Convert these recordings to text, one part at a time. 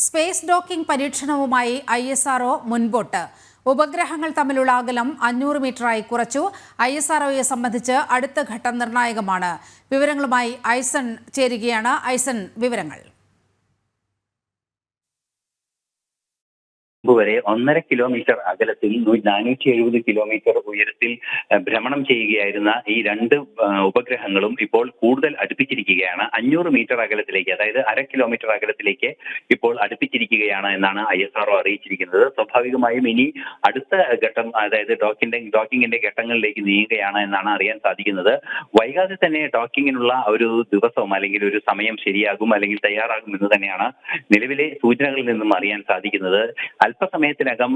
Space docking പരീക്ഷണവുമായി ISRO മുൻപോട്ട്. ഉപഗ്രഹങ്ങൾ തമ്മിലുള്ള അകലം 500 മീറ്ററായി കുറച്ചു. ISROയെ സംബന്ധിച്ച് അടുത്ത ഘട്ടം നിർണായകമാണ്. വിവരങ്ങളുമായി ഐസൺ ചേരുകയാണ്. ഐസൺ, വിവരങ്ങൾ. വരെ 1.5 കിലോമീറ്റർ അകലത്തിൽ 470 കിലോമീറ്റർ ഉയരത്തിൽ ഭ്രമണം ചെയ്യുകയായിരുന്ന ഈ രണ്ട് ഉപഗ്രഹങ്ങളും ഇപ്പോൾ കൂടുതൽ അടുപ്പിച്ചിരിക്കുകയാണ്. 500 മീറ്റർ അകലത്തിലേക്ക്, അതായത് 1/2 കിലോമീറ്റർ അകലത്തിലേക്ക് ഇപ്പോൾ അടുപ്പിച്ചിരിക്കുകയാണ് എന്നാണ് ISRO അറിയിച്ചിരിക്കുന്നത്. സ്വാഭാവികമായും ഇനി അടുത്ത ഘട്ടം, അതായത് ഡോക്കിങ്ങിന്റെ ഘട്ടങ്ങളിലേക്ക് നീങ്ങുകയാണ് എന്നാണ് അറിയാൻ സാധിക്കുന്നത്. വൈകാതെ തന്നെ ഡോക്കിങ്ങിനുള്ള ഒരു ദിവസവും അല്ലെങ്കിൽ ഒരു സമയം ശരിയാകും അല്ലെങ്കിൽ തയ്യാറാകും എന്ന് തന്നെയാണ് നിലവിലെ സൂചനകളിൽ നിന്നും അറിയാൻ സാധിക്കുന്നത്. അല്പസമയത്തിനകം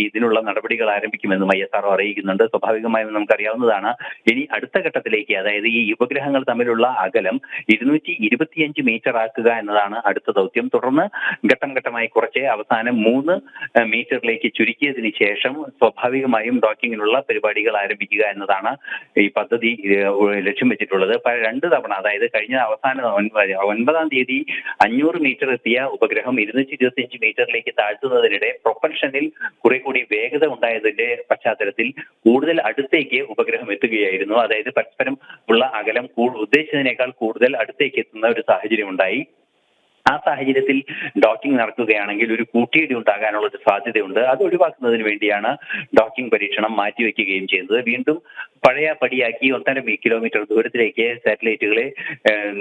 ഇതിനുള്ള നടപടികൾ ആരംഭിക്കുമെന്നും ISRO അറിയിക്കുന്നുണ്ട്. സ്വാഭാവികമായും നമുക്കറിയാവുന്നതാണ്, ഇനി അടുത്ത ഘട്ടത്തിലേക്ക്, അതായത് ഈ ഉപഗ്രഹങ്ങൾ തമ്മിലുള്ള അകലം 225 മീറ്റർ ആക്കുക എന്നതാണ് അടുത്ത ദൗത്യം. തുടർന്ന് ഘട്ടം ഘട്ടമായി കുറച്ച് അവസാനം 3 മീറ്ററിലേക്ക് ചുരുക്കിയതിനു ശേഷം സ്വാഭാവികമായും ഡോക്കിങ്ങിനുള്ള പരിപാടികൾ ആരംഭിക്കുക എന്നതാണ് ഈ പദ്ധതി ലക്ഷ്യം വെച്ചിട്ടുള്ളത്. 2 തവണ, അതായത് കഴിഞ്ഞ അവസാന 9-ാം തീയതി 500 മീറ്റർ എത്തിയ ഉപഗ്രഹം 225 മീറ്ററിലേക്ക് താഴ്ത്തുന്നതിനിടെ പ്രൊപ്പൽഷനിൽ കുറെ കൂടി വേഗത ഉണ്ടായതിന്റെ പശ്ചാത്തലത്തിൽ കൂടുതൽ അടുത്തേക്ക് ഉപഗ്രഹം എത്തുകയായിരുന്നു. അതായത് പരസ്പരം ഉള്ള അകലം ഉദ്ദേശിച്ചതിനേക്കാൾ കൂടുതൽ അടുത്തേക്ക് എത്തുന്ന ഒരു സാഹചര്യം ഉണ്ടായി. ആ സാഹചര്യത്തിൽ ഡോക്കിംഗ് നടക്കുകയാണെങ്കിൽ ഒരു കൂട്ടിയിടി ഉണ്ടാകാനുള്ള ഒരു സാധ്യതയുണ്ട്. അത് ഒഴിവാക്കുന്നതിന് വേണ്ടിയാണ് ഡോക്കിംഗ് പരീക്ഷണം മാറ്റിവെക്കുകയും ചെയ്യുന്നത്. വീണ്ടും പഴയ പടിയാക്കി 1.5 കിലോമീറ്റർ ദൂരത്തിലേക്ക് സാറ്റലൈറ്റുകളെ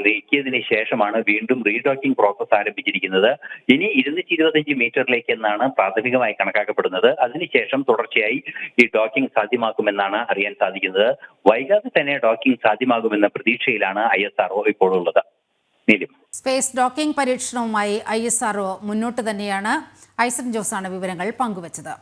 നീക്കിയതിനു ശേഷമാണ് വീണ്ടും റീഡോക്കിംഗ് പ്രോസസ് ആരംഭിച്ചിരിക്കുന്നത്. ഇനി 225 മീറ്ററിലേക്ക് എന്നാണ് പ്രാഥമികമായി കണക്കാക്കപ്പെടുന്നത്. അതിനുശേഷം തുടർച്ചയായി ഈ ഡോക്കിംഗ് സാധ്യമാക്കുമെന്നാണ് അറിയാൻ സാധിക്കുന്നത്. വൈകാതെ തന്നെ ഡോക്കിംഗ് സാധ്യമാകുമെന്ന പ്രതീക്ഷയിലാണ് ISRO ഇപ്പോൾ ഉള്ളത്. സ്പേസ് ഡോക്കിംഗ് പരീക്ഷണവുമായി ISRO മുന്നോട്ട് തന്നെയാണ്. ഐസൺ ജോസാണ് വിവരങ്ങൾ പങ്കുവച്ചത്.